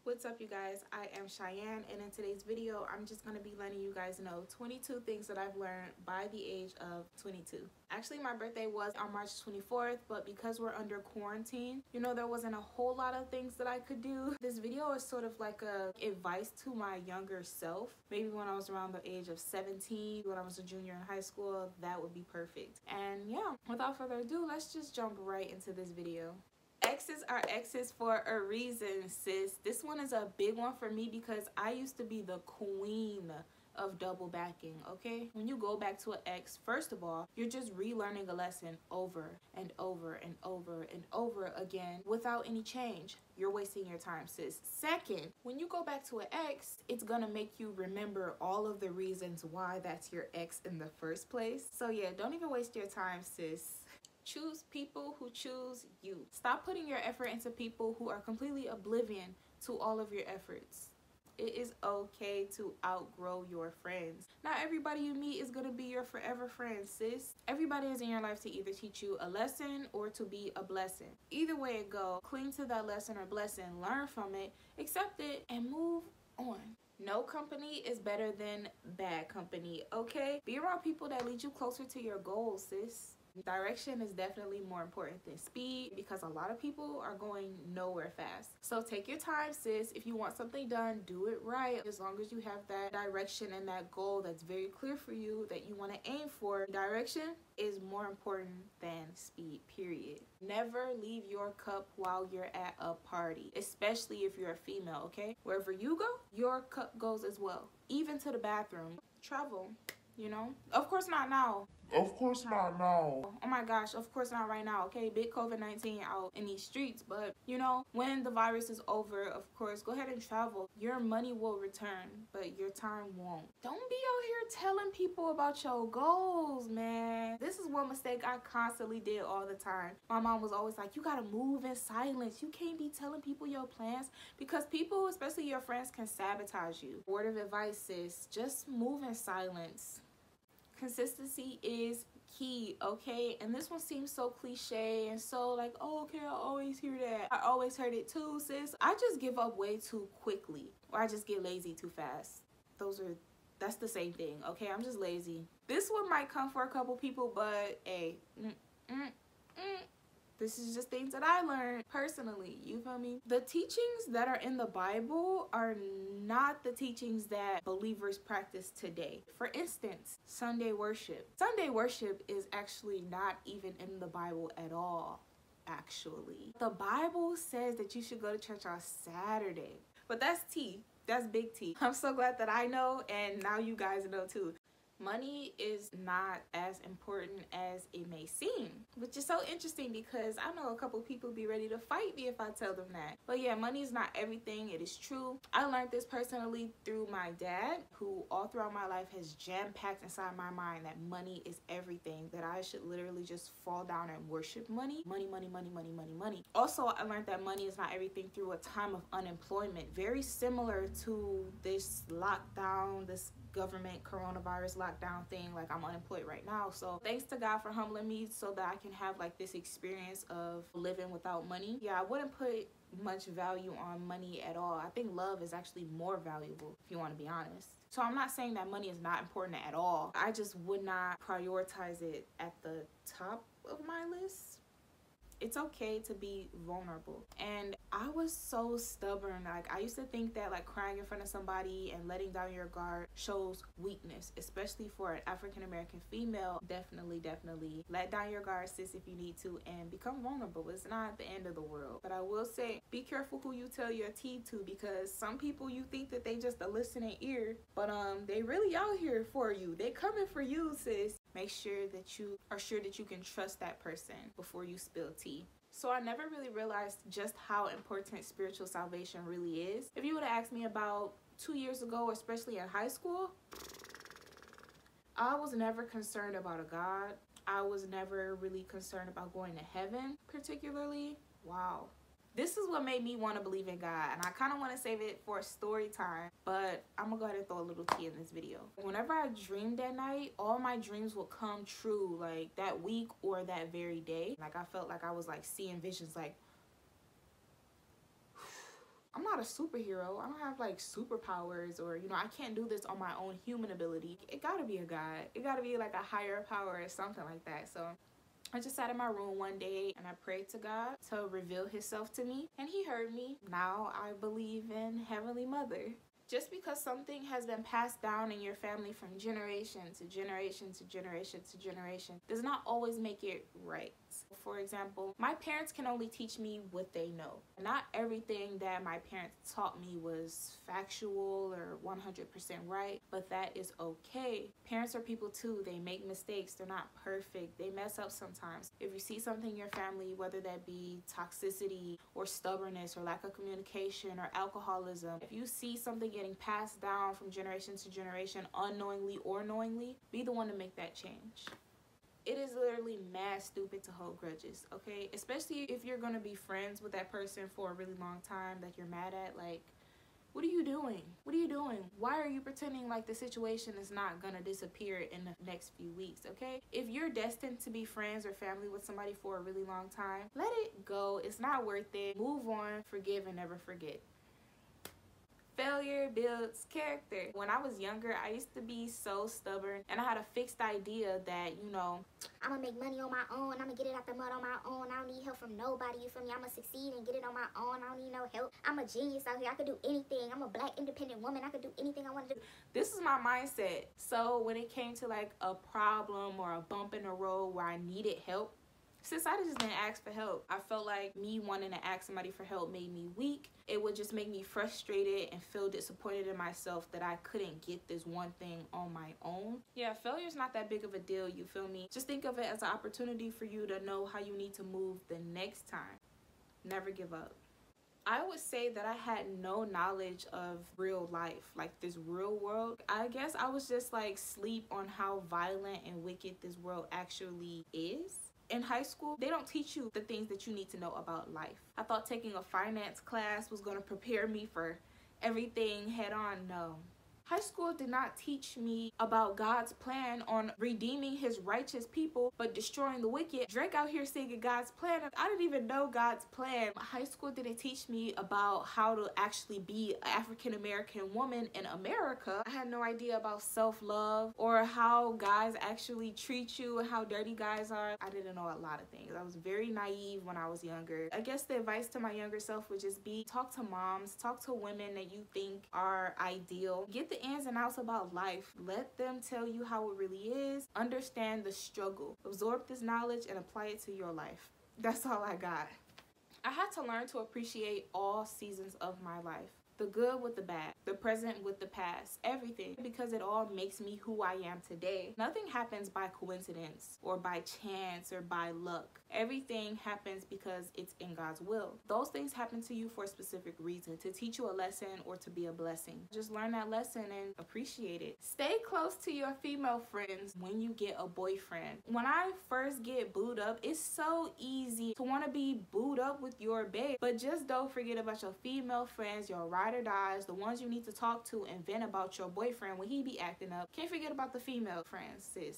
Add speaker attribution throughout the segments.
Speaker 1: What's up, you guys? I am Cheyenne, and in today's video I'm just going to be letting you guys know 22 things that I've learned by the age of 22. Actually, my birthday was on March 24th, but because we're under quarantine, there wasn't a whole lot of things that I could do. This video is sort of like a advice to my younger self. Maybe when I was around the age of 17, when I was a junior in high school, that would be perfect. And yeah, without further ado, let's just jump right into this video. Exes are exes for a reason, sis. This one is a big one for me because I used to be the queen of double backing, okay? When you go back to an ex, first of all, you're just relearning a lesson over and over and over and over again without any change. You're wasting your time, sis. Second, when you go back to an ex, it's gonna make you remember all of the reasons why that's your ex in the first place. So yeah, don't even waste your time, sis. Choose people who choose you. Stop putting your effort into people who are completely oblivion to all of your efforts. It is okay to outgrow your friends. Not everybody you meet is going to be your forever friend, sis. Everybody is in your life to either teach you a lesson or to be a blessing. Either way it go, cling to that lesson or blessing, learn from it, accept it, and move on. No company is better than bad company, okay? Be around people that lead you closer to your goals, sis. Direction is definitely more important than speed because a lot of people are going nowhere fast. So take your time, sis. If you want something done, do it right. As long as you have that direction and that goal that's very clear for you that you want to aim for, direction is more important than speed, period. Never leave your cup while you're at a party, especially if you're a female, okay? Wherever you go, your cup goes as well, even to the bathroom. Travel, Of course not now.
Speaker 2: Of course not now.
Speaker 1: Oh my gosh, of course not right now, okay? Big COVID-19 out in these streets, but when the virus is over, of course, go ahead and travel. Your money will return, but your time won't. Don't be out here telling people about your goals, man. This is one mistake I constantly did all the time. My mom was always like, you gotta move in silence. You can't be telling people your plans because people, especially your friends, can sabotage you. Word of advice, sis, just move in silence. Consistency is key, okay? And this one seems so cliche and so like, oh, okay, I always hear that. I always heard it too, sis. I just give up way too quickly, or I just get lazy too fast. That's the same thing, okay? I'm just lazy. This one might come for a couple people, but hey, this is just things that I learned personally, you feel me? The teachings that are in the Bible are not the teachings that believers practice today. For instance, Sunday worship. Sunday worship is actually not even in the Bible at all, actually. The Bible says that you should go to church on Saturday, but that's tea. That's big T. I'm so glad that I know, and now you guys know too. Money is not as important as it may seem, which is so interesting because I know a couple people be ready to fight me if I tell them that. But yeah, money is not everything. It is true. I learned this personally through my dad, who all throughout my life has jam-packed inside my mind that money is everything, that I should literally just fall down and worship money. Money, money, money, money, money, money. Also, I learned that money is not everything through a time of unemployment. Very similar to this lockdown, this government coronavirus lockdown thing. Like, I'm unemployed right now, so thanks to God for humbling me so that I can have like this experience of living without money. Yeah, I wouldn't put much value on money at all. I think love is actually more valuable, if you want to be honest. So I'm not saying that money is not important at all. I just would not prioritize it at the top of my list. It's okay to be vulnerable. And I was so stubborn. Like, I used to think that like crying in front of somebody and letting down your guard shows weakness, especially for an African-American female. Definitely let down your guard, sis, if you need to, and become vulnerable. It's not the end of the world. But I will say, be careful who you tell your tea to, because some people, you think that they just a listening ear, but they really out here for you. They coming for you, sis. Make sure that you are sure that you can trust that person before you spill tea. So I never really realized just how important spiritual salvation really is. If you would have asked me about 2 years ago, especially in high school, I was never concerned about a God. I was never really concerned about going to heaven particularly. Wow. This is what made me want to believe in God, and I kind of want to save it for a story time, but I'm gonna go ahead and throw a little tea in this video. Whenever I dreamed that night, all my dreams would come true, like that week or that very day. Like, I felt like I was like seeing visions, like I'm not a superhero. I don't have like superpowers, or, you know, I can't do this on my own human ability. It gotta be a God. It gotta be like a higher power or something like that. So I just sat in my room one day and I prayed to God to reveal himself to me, and he heard me. Now I believe in Heavenly Mother. Just because something has been passed down in your family from generation to generation to generation to generation does not always make it right. For example, my parents can only teach me what they know. Not everything that my parents taught me was factual or 100% right, but that is okay. Parents are people too. They make mistakes. They're not perfect. They mess up sometimes. If you see something in your family, whether that be toxicity or stubbornness or lack of communication or alcoholism, if you see something getting passed down from generation to generation unknowingly or knowingly, be the one to make that change. It is literally mad stupid to hold grudges, okay? Especially if you're gonna be friends with that person for a really long time that you're mad at. Like, what are you doing? What are you doing? Why are you pretending like the situation is not gonna disappear in the next few weeks, okay? If you're destined to be friends or family with somebody for a really long time, let it go. It's not worth it. Move on, forgive, and never forget. Failure builds character. When I was younger, I used to be so stubborn, and I had a fixed idea that, you know,
Speaker 3: I'm gonna make money on my own. I'm gonna get it out the mud on my own. I don't need help from nobody. You feel me? I'm gonna succeed and get it on my own. I don't need no help. I'm a genius out here. I could do anything. I'm a black independent woman. I could do anything I want to do.
Speaker 1: This is my mindset. So when it came to like a problem or a bump in the road where I needed help, since I just didn't ask for help, I felt like me wanting to ask somebody for help made me weak. It would just make me frustrated and feel disappointed in myself that I couldn't get this one thing on my own. Yeah, failure's not that big of a deal, you feel me? Just think of it as an opportunity for you to know how you need to move the next time. Never give up. I would say that I had no knowledge of real life, like this real world. I guess I was just like sleep on how violent and wicked this world actually is. In high school, they don't teach you the things that you need to know about life. I thought taking a finance class was going to prepare me for everything head on. No. High school did not teach me about God's plan on redeeming his righteous people but destroying the wicked. Drake out here singing God's plan. I didn't even know God's plan. High school didn't teach me about how to actually be an African American woman in America. I had no idea about self-love or how guys actually treat you and how dirty guys are. I didn't know a lot of things. I was very naive when I was younger. I guess the advice to my younger self would just be talk to moms, talk to women that you think are ideal. Get the ins and outs about life. Let them tell you how it really is. Understand the struggle. Absorb this knowledge and apply it to your life. That's all I got. I had to learn to appreciate all seasons of my life. The good with the bad, the present with the past, everything, because it all makes me who I am today. Nothing happens by coincidence or by chance or by luck. Everything happens because it's in God's will. Those things happen to you for a specific reason, to teach you a lesson or to be a blessing. Just learn that lesson and appreciate it. Stay close to your female friends when you get a boyfriend. When I first get booed up, it's so easy to want to be booed up with your babe, but just don't forget about your female friends, your ride or dies, the ones you need to talk to and vent about your boyfriend when he be acting up. Can't forget about the female friends, sis.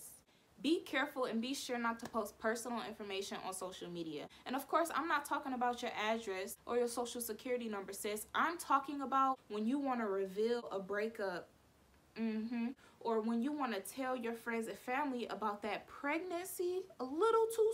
Speaker 1: Be careful and be sure not to post personal information on social media. And of course, I'm not talking about your address or your social security number, sis. I'm talking about when you want to reveal a breakup. Or when you want to tell your friends and family about that pregnancy a little too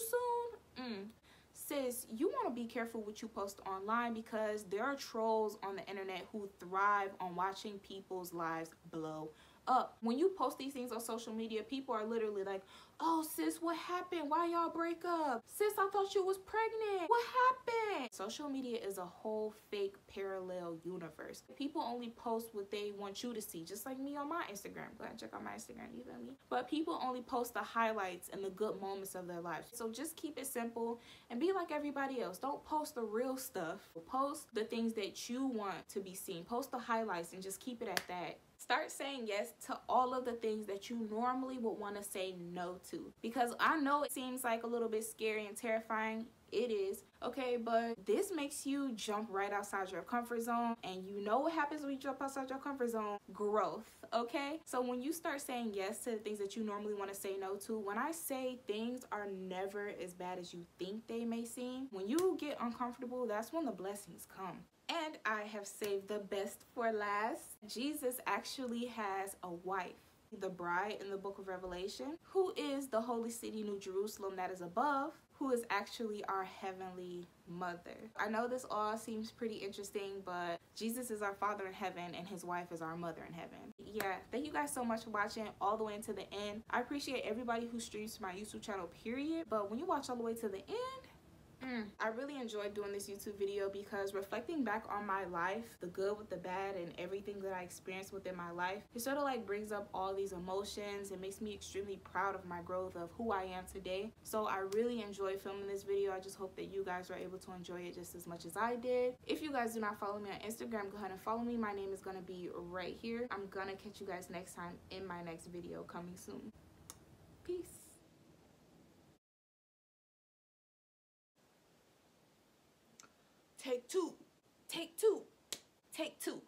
Speaker 1: soon. Sis, you want to be careful what you post online because there are trolls on the internet who thrive on watching people's lives blow up. When you post these things on social media, people are literally like, oh sis, what happened? Why y'all break up? Sis, I thought you was pregnant. What happened? Social media is a whole fake parallel universe. People only post what they want you to see, just like me on my Instagram. Go ahead and check out my Instagram, you feel me? But people only post the highlights and the good moments of their lives. So just keep it simple and be like everybody else. Don't post the real stuff. Post the things that you want to be seen. Post the highlights and just keep it at that. Start saying yes to all of the things that you normally would want to say no to. Because I know it seems like a little bit scary and terrifying. It is, okay, but this makes you jump right outside your comfort zone. And you know what happens when you jump outside your comfort zone? Growth, okay? So when you start saying yes to the things that you normally want to say no to, when I say things are never as bad as you think they may seem, when you get uncomfortable, that's when the blessings come. And I have saved the best for last. Jesus actually has a wife, the bride in the book of Revelation, who is the holy city, New Jerusalem, that is above, who is actually our heavenly mother. I know this all seems pretty interesting, but Jesus is our Father in heaven and his wife is our mother in heaven. Yeah, thank you guys so much for watching all the way into the end. I appreciate everybody who streams to my YouTube channel, period. But when you watch all the way to the end, I really enjoyed doing this YouTube video because reflecting back on my life, the good with the bad and everything that I experienced within my life, it sort of like brings up all these emotions. It makes me extremely proud of my growth, of who I am today. So I really enjoyed filming this video. I just hope that you guys were able to enjoy it just as much as I did. If you guys do not follow me on Instagram, go ahead and follow me. My name is going to be right here. I'm going to catch you guys next time in my next video coming soon. Peace. Take two. Take two. Take two.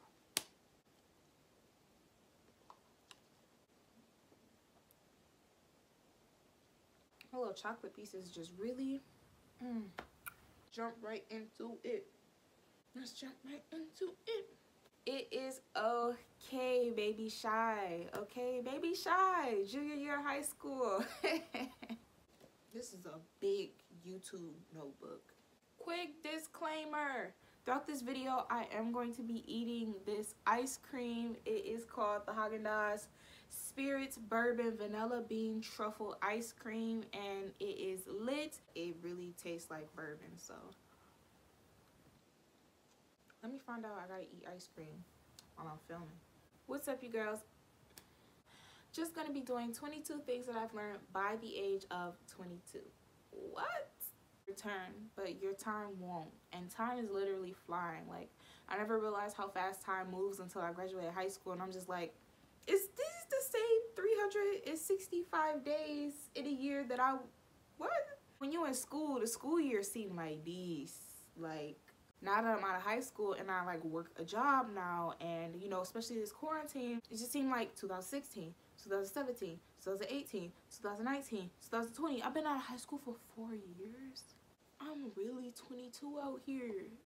Speaker 1: My little chocolate pieces just really jump right into it. Let's jump right into it. It is okay, baby shy. Okay, baby shy. Junior year of high school. This is a big YouTube notebook. Quick disclaimer. Throughout this video, I am going to be eating this ice cream. It is called the Haagen-Dazs Spirits Bourbon Vanilla Bean Truffle Ice Cream, and it is lit. It really tastes like bourbon, so let me find out I gotta eat ice cream while I'm filming. What's up, you girls? Just gonna be doing 22 things that I've learned by the age of 22. What? Return, but your time won't, and time is literally flying. Like, I never realized how fast time moves until I graduated high school, and I'm just like, is this the same 365 days in a year that what? When you're in school, the school year seemed like these. Like, now that I'm out of high school and I like work a job now, and you know, especially this quarantine, it just seemed like 2016, 2017, 2018, 2019, 2020. I've been out of high school for 4 years. I'm really 22 out here.